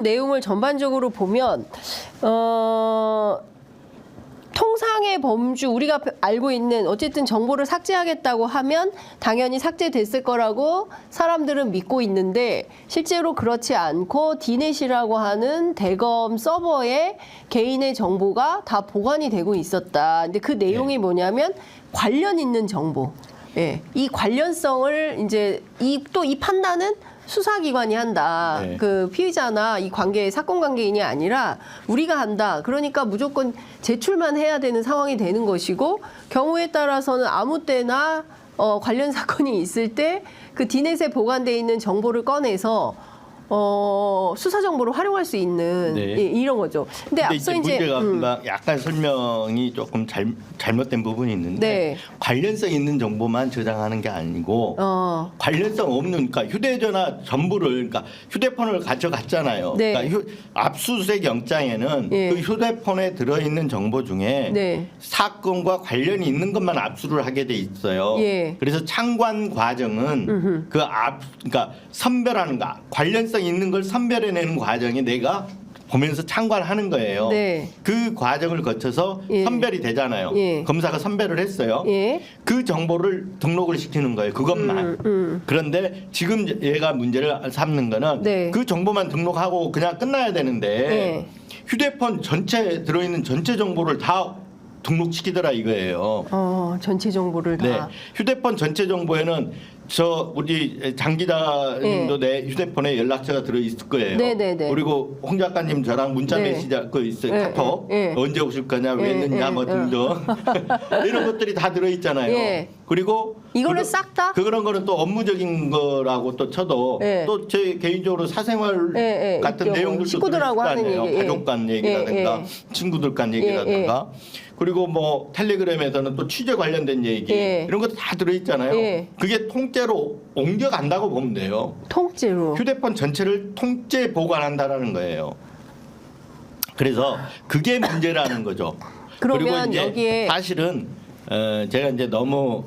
내용을 전반적으로 보면 통상의 범주, 우리가 알고 있는 어쨌든 정보를 삭제하겠다고 하면 당연히 삭제됐을 거라고 사람들은 믿고 있는데 실제로 그렇지 않고 디넷이라고 하는 대검 서버에 개인의 정보가 다 보관이 되고 있었다. 근데 그 내용이 뭐냐면 관련 있는 정보. 예, 이 관련성을 이제 또 이 판단은 수사기관이 한다. 네. 그 피의자나 이 사건 관계인이 아니라 우리가 한다. 그러니까 무조건 제출만 해야 되는 상황이 되는 것이고 경우에 따라서는 아무 때나 관련 사건이 있을 때 그 디넷에 보관돼 있는 정보를 꺼내서 수사 정보를 활용할 수 있는 네. 이런 거죠. 근데 앞서 이제 문제가 약간 설명이 조금 잘못된 부분이 있는데 네. 관련성 있는 정보만 저장하는 게 아니고 관련성 없는, 그러니까 휴대전화 전부를, 그러니까 휴대폰을 가져갔잖아요. 네. 그러니까 압수수색 영장에는 예. 그 휴대폰에 들어있는 정보 중에 네. 사건과 관련이 있는 것만 압수를 하게 돼 있어요. 예. 그래서 창관 과정은 그러니까 선별하는 거, 관련성 있는 걸 선별해내는 과정이 내가 보면서 참관하는 거예요. 네. 그 과정을 거쳐서 예. 선별이 되잖아요. 예. 검사가 선별을 했어요. 예. 그 정보를 등록을 시키는 거예요. 그것만. 그런데 지금 얘가 문제를 삼는 거는 네. 그 정보만 등록하고 그냥 끝나야 되는데 네. 휴대폰 전체에 들어있는 전체 정보를 다 등록시키더라 이거예요. 전체 정보를 다. 네, 휴대폰 전체 정보에는 우리 장 기자님도 내 휴대폰에 연락처가 들어 있을 거예요. 네네네. 그리고 홍 작가님 저랑 문자 네. 메시지 그 있어요. 네, 카톡 네, 네. 언제 오실 거냐, 왜 네, 늦냐, 네, 뭐 등등 이런 것들이 다 들어 있잖아요. 네. 그리고 이거를 싹 다? 그런 거는 또 업무적인 거라고 또 쳐도 네. 또 제 개인적으로 사생활 네, 같은 네. 내용들도 식구들하고 들어 있을 거 하는 아니에요. 얘기. 가족 간 얘기라든가 예, 친구들 간 얘기라든가. 그리고 뭐 텔레그램에서는 또 취재 관련된 얘기 예. 이런 것도 다 들어있잖아요. 예. 그게 통째로 옮겨간다고 보면 돼요. 통째로. 휴대폰 전체를 통째 보관한다라는 거예요. 그래서 그게 문제라는 거죠. 그러면 그리고 이제 여기에 사실은 제가 이제 너무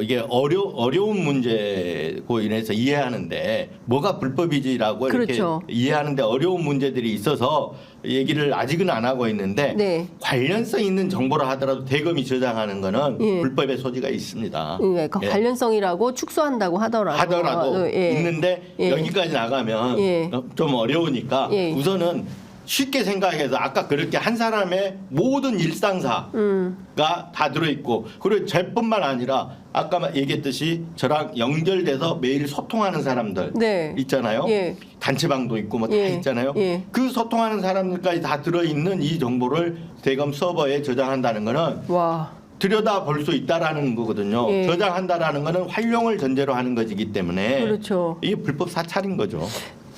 이게 어려운 문제고 인해서 이해하는데 뭐가 불법이지라고 그렇죠. 이렇게 이해하는데 어려운 문제들이 있어서 얘기를 아직은 안 하고 있는데 네. 관련성 있는 정보라 하더라도 대검이 저장하는 거는 예. 불법의 소지가 있습니다. 그러니까 예. 관련성이라고 축소한다고 하더라도 예. 있는데 예. 여기까지 나가면 예. 좀 어려우니까 예. 우선은 쉽게 생각해서 아까 그렇게 한 사람의 모든 일상사가 다 들어있고, 그리고 저뿐만 아니라 아까 얘기했듯이 저랑 연결돼서 매일 소통하는 사람들 네. 있잖아요. 예. 단체방도 있고 뭐 다 예. 있잖아요. 예. 그 소통하는 사람들까지 다 들어있는 이 정보를 대검 서버에 저장한다는 거는 와. 들여다 볼 수 있다라는 거거든요. 예. 저장한다라는 거는 활용을 전제로 하는 것이기 때문에 그렇죠. 이게 불법 사찰인 거죠.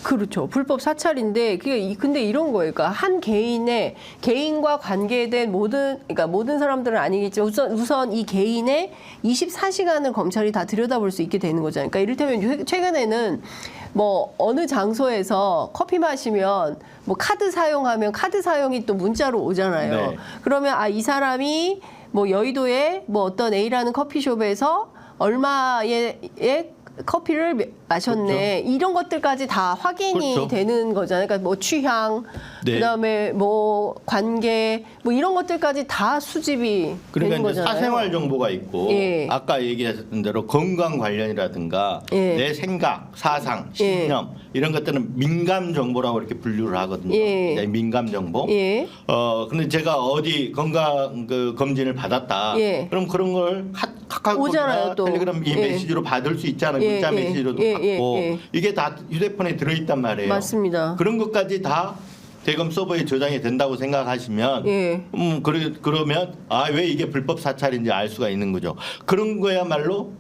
그렇죠. 불법 사찰인데 근데 이런 거예요. 그러니까 한 개인과 관계된 모든 사람들은 아니겠지만 우선 이 개인의 24시간을 검찰이 다 들여다볼 수 있게 되는 거잖아요. 그러니까 이를테면 최근에는 뭐 어느 장소에서 커피 마시면 뭐 카드 사용하면 카드 사용이 또 문자로 오잖아요. 네. 그러면 이 사람이 뭐 여의도의 뭐 어떤 A라는 커피숍에서 얼마의 커피를 마셨네. 그렇죠. 이런 것들까지 다 확인이 그렇죠. 되는 거잖아요. 그러니까 뭐 취향, 네. 그다음에 뭐 관계, 뭐 이런 것들까지 다 수집이 그러니까 되는 이제 거잖아요. 사생활 정보가 있고 예. 아까 얘기하셨던 대로 건강 관련이라든가 예. 내 생각, 사상, 신념 이런 것들은 민감 정보라고 이렇게 분류를 하거든요. 예. 네, 민감 정보. 예. 근데 제가 어디 건강 검진을 받았다. 예. 그럼 그런 걸 오잖아요, 카카오톡이나 또. 텔레그램 이 예. 메시지로 받을 수 있잖아요. 예, 문자 예. 메시지로도 예, 받고 예. 이게 다 휴대폰에 들어있단 말이에요. 맞습니다. 그런 것까지 다 대검 서버에 저장이 된다고 생각하시면 예. 그러면 왜 이게 불법 사찰인지 알 수가 있는 거죠. 그런 거야말로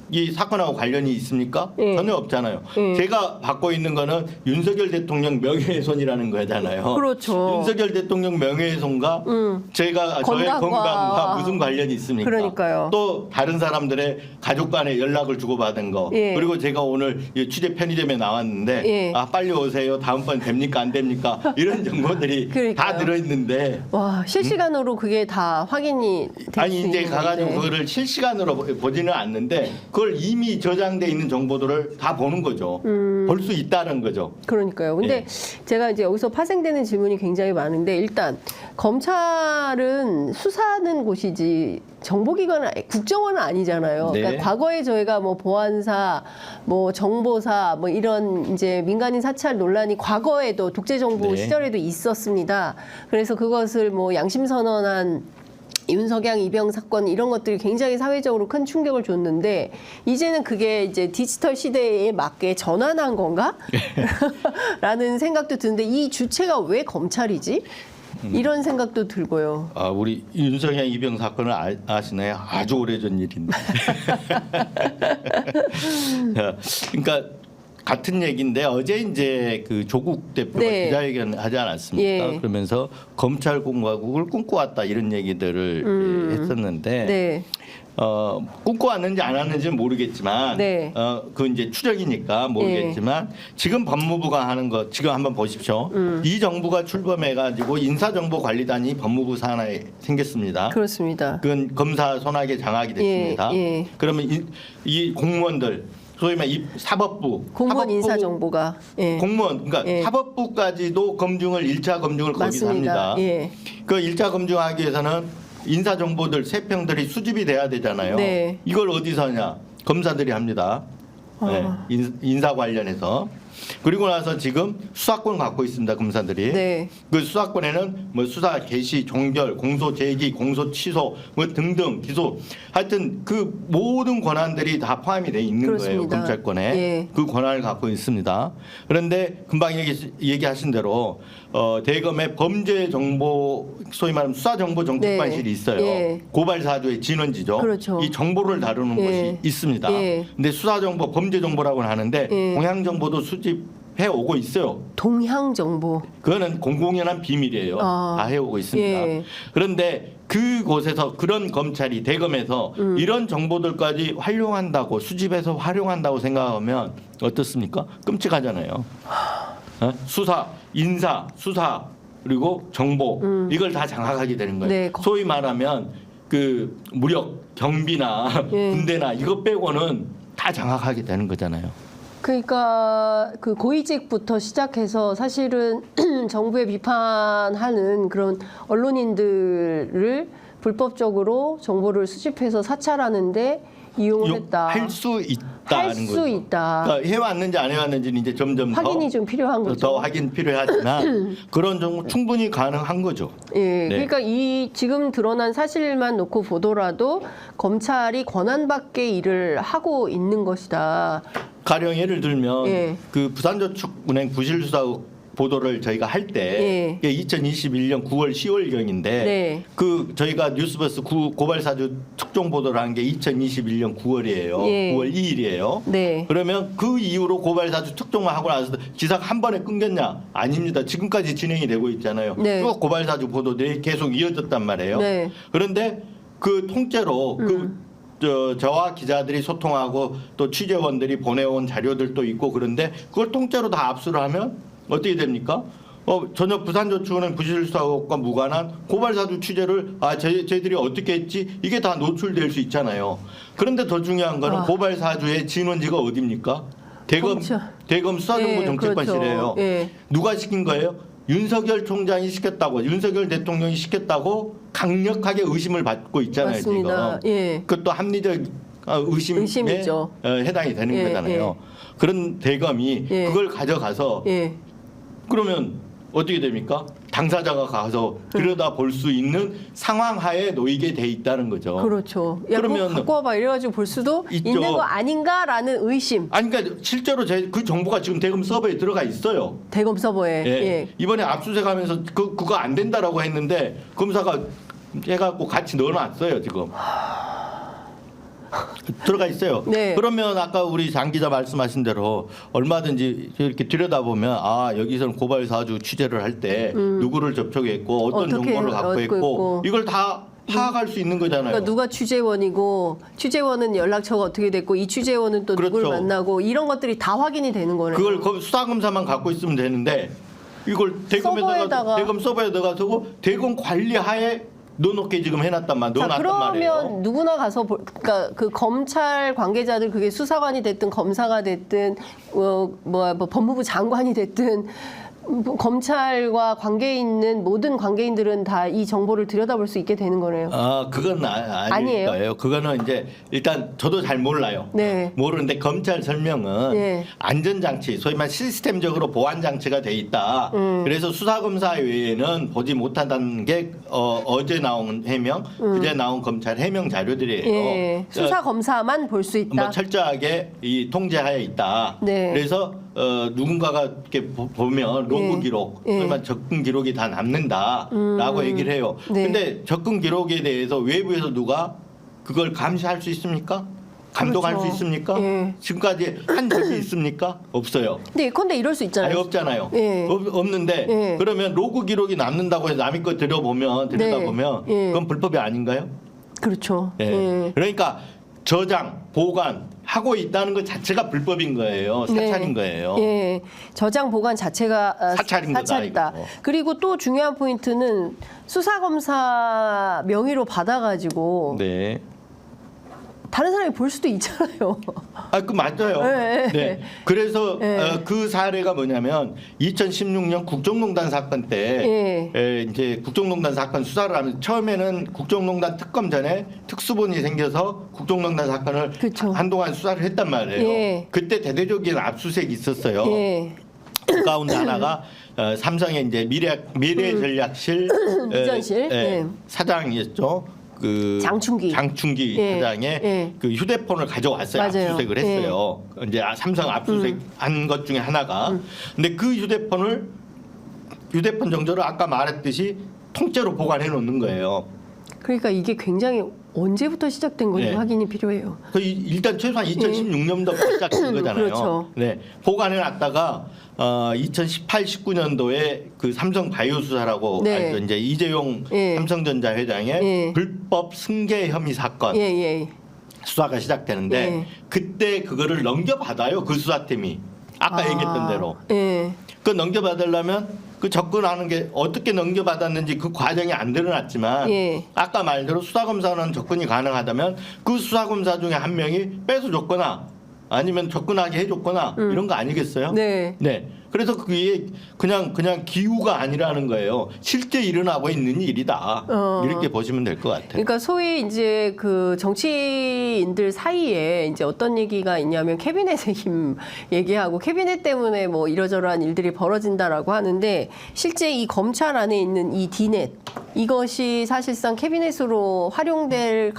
이 사건하고 관련이 있습니까? 예. 전혀 없잖아요. 예. 제가 받고 있는 거는 윤석열 대통령 명예훼손이라는 거잖아요. 그렇죠. 윤석열 대통령 명예훼손과 저의 건강과 건강과 무슨 관련이 있습니까? 그러니까요. 또 다른 사람들의 가족 간에 연락을 주고받은 거. 예. 그리고 제가 오늘 이 취재 편의점에 나왔는데 예. 빨리 오세요. 다음번 됩니까? 안 됩니까? 이런 정보들이 그러니까요. 다 들어있는데 와, 실시간으로 그게 다 확인이 될 수 아니 이제 있는 가가지고 건데. 그거를 실시간으로 보지는 않는데 그걸 이미 저장돼 있는 정보들을 다 보는 거죠. 볼 수 있다는 거죠. 그러니까요. 근데 제가 이제 여기서 파생되는 질문이 굉장히 많은데 일단 검찰은 수사하는 곳이지 정보기관은 국정원은 아니잖아요. 네. 그러니까 과거에 저희가 뭐 보안사, 뭐 정보사, 뭐 이런 이제 민간인 사찰 논란이 과거에도 독재정부 네. 시절에도 있었습니다. 그래서 그것을 뭐 양심선언한 윤석양 이병 사건 이런 것들이 굉장히 사회적으로 큰 충격을 줬는데 이제는 그게 이제 디지털 시대에 맞게 전환한 건가? 라는 생각도 드는데 이 주체가 왜 검찰이지? 이런 생각도 들고요. 아, 우리 윤석열 이병 사건을 아시나요? 아주 오래전 일인데. 그러니까 같은 얘기인데 어제 이제 그 조국 대표가 네. 기자회견 하지 않았습니까? 예. 그러면서 검찰 공화국을 꿈꿔왔다 이런 얘기들을 했었는데 네. 꿈꿔왔는지 안 왔는지는 모르겠지만 네. 그 이제 추정이니까 모르겠지만 지금 법무부가 하는 거 지금 한번 보십시오. 이 정부가 출범해가지고 인사정보관리단이 법무부 산하에 생겼습니다. 그렇습니다. 그건 검사 손아귀 장악이 됐습니다. 예. 그러면 이 공무원들 소위 말해 이 사법부 공무원 사법부 인사정보가 예. 공무원 그러니까 예. 사법부까지도 검증을 1차 검증을 거기서 맞습니다. 합니다. 예. 그 1차 검증하기 위해서는 인사 정보들 세평들이 수집이 돼야 되잖아요. 네. 이걸 어디서 하냐? 검사들이 합니다. 네. 인사 관련해서. 그리고 나서 지금 수사권 갖고 있습니다. 검사들이. 네. 그 수사권에는 뭐 수사 개시, 종결, 공소 제기, 공소 취소 뭐 등등 기소 하여튼 그 모든 권한들이 다 포함이 돼 있는 거예요. 그렇습니다. 검찰권에. 예. 그 권한을 갖고 있습니다. 그런데 금방 얘기하신 대로 대검의 범죄 정보 소위 말하면 수사 정보 정책반실이 네. 있어요. 예. 고발 사주의 진원지죠. 그렇죠. 이 정보를 다루는 예. 곳이 있습니다. 예. 근데 수사 정보, 범죄 정보라고는 하는데 예. 공양 정보도 수집해 오고 있어요. 동향 정보. 그거는 공공연한 비밀이에요. 다 해오고 있습니다. 예. 그런데 그곳에서 그런 검찰이 대검에서 이런 정보들까지 활용한다고 수집해서 활용한다고 생각하면 어떻습니까? 끔찍하잖아요. 수사, 인사, 수사 그리고 정보 이걸 다 장악하게 되는 거예요. 네. 소위 말하면 그 무력, 경비나 예. 군대나 이것 빼고는 다 장악하게 되는 거잖아요. 그러니까 그 고위직부터 시작해서 사실은 정부에 비판하는 그런 언론인들을 불법적으로 정보를 수집해서 사찰하는데 이용을 했다. 할 수 있다는 할 수 거죠. 있다. 그러니까 해왔는지 안 해왔는지는 이제 점점 확인이 좀 필요한 거죠. 더 확인 필요하지만 그런 정보 충분히 가능한 거죠. 예, 네. 그러니까 이 지금 드러난 사실만 놓고 보더라도 검찰이 권한 밖의 일을 하고 있는 것이다. 가령 예를 들면 예. 그 부산저축은행 부실수사 보도를 저희가 할 때 예. 2021년 9월 10월경인데 네. 그 저희가 뉴스버스 고발사주 특종 보도를 한 게 2021년 9월이에요. 예. 9월 2일이에요. 네. 그러면 그 이후로 고발사주 특종만 하고 나서 기사가 한 번에 끊겼냐? 아닙니다. 지금까지 진행이 되고 있잖아요. 네. 쭉 고발사주 보도들이 계속 이어졌단 말이에요. 네. 그런데 그 통째로 저와 기자들이 소통하고 또 취재원들이 보내온 자료들도 있고 그런데 그걸 통째로 다 압수를 하면 어떻게 됩니까? 전혀 부산저축은행 부실수사과 무관한 고발사주 취재를 저희들이 어떻게 했지? 이게 다 노출될 수 있잖아요. 그런데 더 중요한 거는 고발사주의 진원지가 어디입니까? 대검 수사정보정책반실이에요. 그렇죠. 예. 누가 시킨 거예요? 윤석열 총장이 시켰다고, 윤석열 대통령이 시켰다고 강력하게 의심을 받고 있잖아요. 맞습니다. 지금. 예. 그것도 합리적 의심에 의심이죠. 해당이 되는 예, 거잖아요. 그런 대검이 예. 그걸 가져가서 예. 그러면 어떻게 됩니까? 당사자가 가서 들여다 볼 수 있는 상황 하에 놓이게 돼 있다는 거죠. 그렇죠. 야, 그거 그러면 갖고 와봐 이래가지고 볼 수도 있죠. 있는 거 아닌가라는 의심. 아니 그러니까 실제로 그 정보가 지금 대검 서버에 들어가 있어요. 대검 서버에. 예. 예. 이번에 압수수색하면서 그거 안 된다라고 했는데 검사가 해갖고 같이 넣어놨어요 지금. 들어가 있어요. 네. 그러면 아까 우리 장 기자 말씀하신 대로 얼마든지 이렇게 들여다보면 여기서는 고발 사주 취재를 할 때 누구를 접촉했고 어떤 어떻게 정보를 갖고 얻고 있고 있고. 이걸 다 파악할 수 있는 거잖아요. 그러니까 누가 취재원이고 취재원은 연락처가 어떻게 됐고 이 취재원은 또 누굴 그렇죠. 만나고 이런 것들이 다 확인이 되는 거네요. 그걸 수사검사만 갖고 있으면 되는데 이걸 서버에다가. 대검 서버에 넣어가지고 대검 관리하에 넣어놓게 지금 해놨단 말, 자, 넣어놨단 그러면 말이에요. 누구나 가서 그러니까 그 검찰 관계자들 그게 수사관이 됐든 검사가 됐든 뭐 법무부 장관이 됐든 검찰과 관계 있는 모든 관계인들은 다 이 정보를 들여다볼 수 있게 되는 거네요. 그건 아닐 아니에요? 거예요. 그거는 이제 일단 저도 잘 몰라요. 네. 모르는데 검찰 설명은 네. 안전장치, 소위 말 시스템적으로 보안장치가 돼 있다. 그래서 수사검사 외에는 보지 못한다는 게 어제 나온 해명, 그제 나온 검찰 해명 자료들이에요. 예. 수사 검사만 볼 수 있다. 뭐 철저하게 이 통제하에 있다. 네. 그래서 누군가가 이렇게 보면 로그 기록, 예. 그러면 접근 기록이 다 남는다라고 얘기를 해요. 네. 근데 접근 기록에 대해서 외부에서 누가 그걸 감시할 수 있습니까? 감독할 그렇죠. 수 있습니까? 예. 지금까지 한 적이 있습니까? 없어요. 근데 이럴 수 있잖아요. 아니, 없잖아요. 예. 없는데 예. 그러면 로그 기록이 남는다고 해서 남의 거 들여다보면 예. 그건 불법이 아닌가요? 그렇죠. 예. 예. 그러니까 저장, 보관 하고 있다는 것 자체가 불법인 거예요. 사찰인 거예요. 예. 저장 보관 자체가 사찰인 거다, 사찰이다. 이거. 그리고 또 중요한 포인트는 수사검사 명의로 받아가지고 네. 다른 사람이 볼 수도 있잖아요. 그 맞아요. 네. 네. 그래서 네. 그 사례가 뭐냐면 2016년 국정농단 사건 때 이제 국정농단 사건 수사를 하면 처음에는 국정농단 특검 전에 특수본이 생겨서 국정농단 사건을 그쵸. 한동안 수사를 했단 말이에요. 예. 그때 대대적인 압수수색이 있었어요. 예. 그 가운데 하나가 삼성의 이제 미래전략실 미전실. 예. 사장이었죠. 그 장충기 예. 사장의 예. 그 휴대폰을 가져왔어요. 맞아요. 압수수색을 했어요. 이제 삼성 압수수색 한 것 중에 하나가. 근데 그 휴대폰 정도를 아까 말했듯이 통째로 보관해 놓는 거예요. 그러니까 이게 굉장히 언제부터 시작된 건지 네. 확인이 필요해요. 일단 최소한 2016년도부터 시작된 거잖아요. 그렇죠. 네, 보관해 놨다가 2018, 19년도에 그 삼성 바이오 수사라고 네. 알죠. 이제 이재용 예. 삼성전자 회장의 예. 불법 승계 혐의 사건 예. 수사가 시작되는데 예. 그때 그거를 넘겨받아요. 그 수사팀이 아까 얘기했던 대로. 예. 그 넘겨받으려면 그 접근하는 게 어떻게 넘겨받았는지 그 과정이 안 드러났지만 예. 아까 말대로 수사검사는 접근이 가능하다면 그 수사검사 중에 한 명이 뺏어줬거나 아니면 접근하게 해줬거나 이런 거 아니겠어요? 네. 네. 그래서 그게 그냥 기우가 아니라는 거예요. 실제 일어나고 있는 일이다. 이렇게 보시면 될 것 같아요. 그러니까 소위 이제 그 정치인들 사이에 이제 어떤 얘기가 있냐면 캐비넷의 힘 얘기하고 캐비넷 때문에 뭐 이러저러한 일들이 벌어진다라고 하는데 실제 이 검찰 안에 있는 이 디넷 이것이 사실상 캐비넷으로 활용될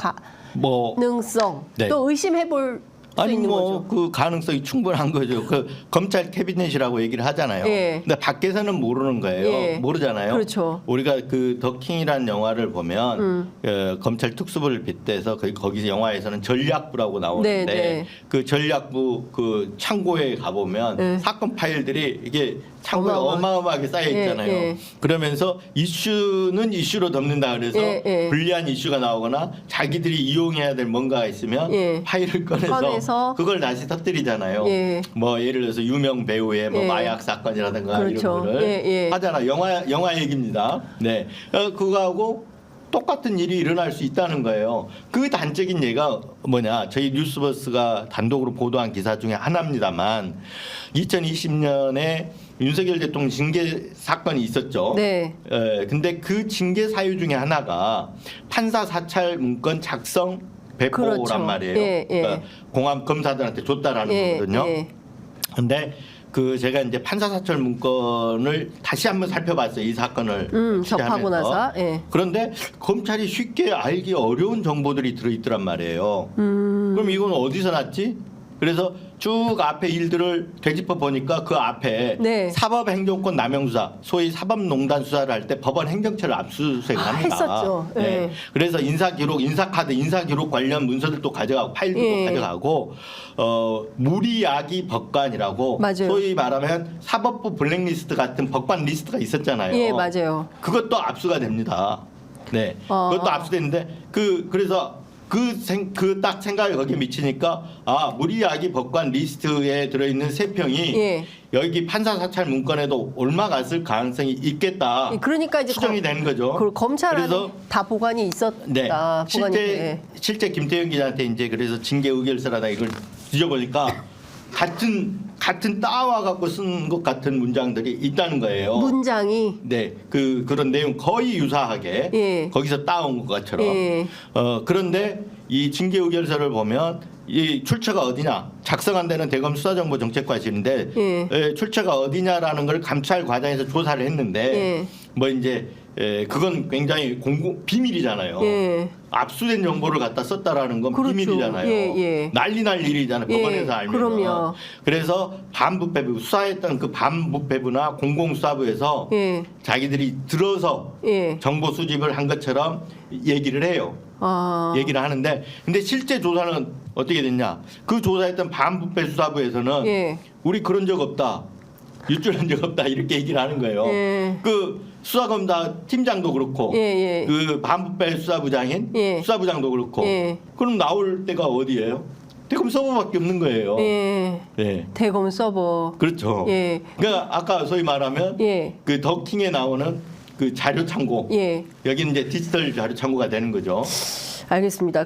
뭐 가능성 네. 또 의심해볼 수 아니 있는 뭐 거죠. 그 가능성이 충분한 거죠. 그 검찰 캐비넷이라고 얘기를 하잖아요. 예. 근데 밖에서는 모르는 거예요. 예. 모르잖아요. 그렇죠. 우리가 그 더킹이라는 영화를 보면 검찰 특수부를 빗대서 거기서 영화에서는 전략부라고 나오는데 네, 네. 그 전략부 그 창고에 가보면 네. 사건 파일들이 이게 창고에 어마어마하게. 어마어마하게 쌓여 있잖아요. 예. 그러면서 이슈는 이슈로 덮는다 그래서 예. 불리한 이슈가 나오거나 자기들이 이용해야 될 뭔가가 있으면 예. 파일을 꺼내서 그걸 다시 터뜨리잖아요. 예. 뭐 예를 들어서 유명 배우의 뭐 예. 마약 사건이라든가 그렇죠. 이런 거를 예. 하잖아. 영화 얘기입니다. 네, 그거하고 똑같은 일이 일어날 수 있다는 거예요. 그 단적인 예가 뭐냐? 저희 뉴스버스가 단독으로 보도한 기사 중에 하나입니다만 2020년에 윤석열 대통령 징계 사건이 있었죠. 네. 근데 그 징계 사유 중에 하나가 판사 사찰 문건 작성 배포란 그렇죠. 말이에요. 예. 그러니까 공안 검사들한테 줬다라는 예. 거거든요. 예. 근데 그 제가 이제 판사 사찰 문건을 다시 한번 살펴봤어요. 이 사건을 접하고 취재하면서. 나서. 예. 그런데 검찰이 쉽게 알기 어려운 정보들이 들어있더란 말이에요. 그럼 이건 어디서 났지? 그래서 쭉 앞에 일들을 되짚어 보니까 그 앞에 네. 사법행정권 남용수사, 소위 사법농단 수사를 할 때 법원 행정처를 압수수색을 합니다. 했었죠. 네. 네. 그래서 인사기록, 인사카드, 인사기록 관련 문서들도 가져가고 파일들도 예. 가져가고 무리야기 법관이라고 맞아요. 소위 말하면 사법부 블랙리스트 같은 법관 리스트가 있었잖아요. 예, 맞아요. 그것도 압수가 됩니다. 네, 그것도 압수됐는데 그래서 그 딱 생각이 거기에 미치니까 무리야기 법관 리스트에 들어있는 3평이 예. 여기 판사 사찰 문건에도 올라갔을 가능성이 있겠다. 그러니까 이제 추정이 되는 거죠. 그 검찰 안에 그래서 다 보관이 있었다. 네. 보관이, 예. 실제 김태현 기자한테 이제 그래서 징계 의결서라다 이걸 뒤져보니까 같은 따와 갖고 쓴 것 같은 문장들이 있다는 거예요. 문장이 네, 그런 내용 거의 유사하게 예. 거기서 따온 것처럼. 예. 그런데 이 징계 의결서를 보면 이 출처가 어디냐? 작성한 데는 대검 수사정보정책과실인데 예. 출처가 어디냐라는 걸 감찰 과정에서 조사를 했는데 예. 뭐 이제 그건 굉장히 비밀이잖아요. 예. 압수된 정보를 갖다 썼다라는 건 그렇죠. 비밀이잖아요. 예. 난리 날 일이잖아요. 예. 법원에서 알면. 그럼요. 그래서 반부패부 수사했던 그 반부패부나 공공수사부에서 예. 자기들이 들어서 예. 정보 수집을 한 것처럼 얘기를 해요. 얘기를 하는데 근데 실제 조사는 어떻게 됐냐? 그 조사했던 반부패 수사부에서는 예. 우리 그런 적 없다. 유출한 적 없다 이렇게 얘기를 하는 거예요. 예. 그 수사검사 팀장도 그렇고 예. 그 반부패 수사부장인 예. 수사부장도 그렇고 예. 그럼 나올 때가 어디예요? 대검 서버밖에 없는 거예요. 예. 네. 대검 서버. 그렇죠. 예. 그러니까 아까 소위 말하면 예. 그 더킹에 나오는 그 자료 창고 예. 여기는 이제 디지털 자료 창고가 되는 거죠. 알겠습니다.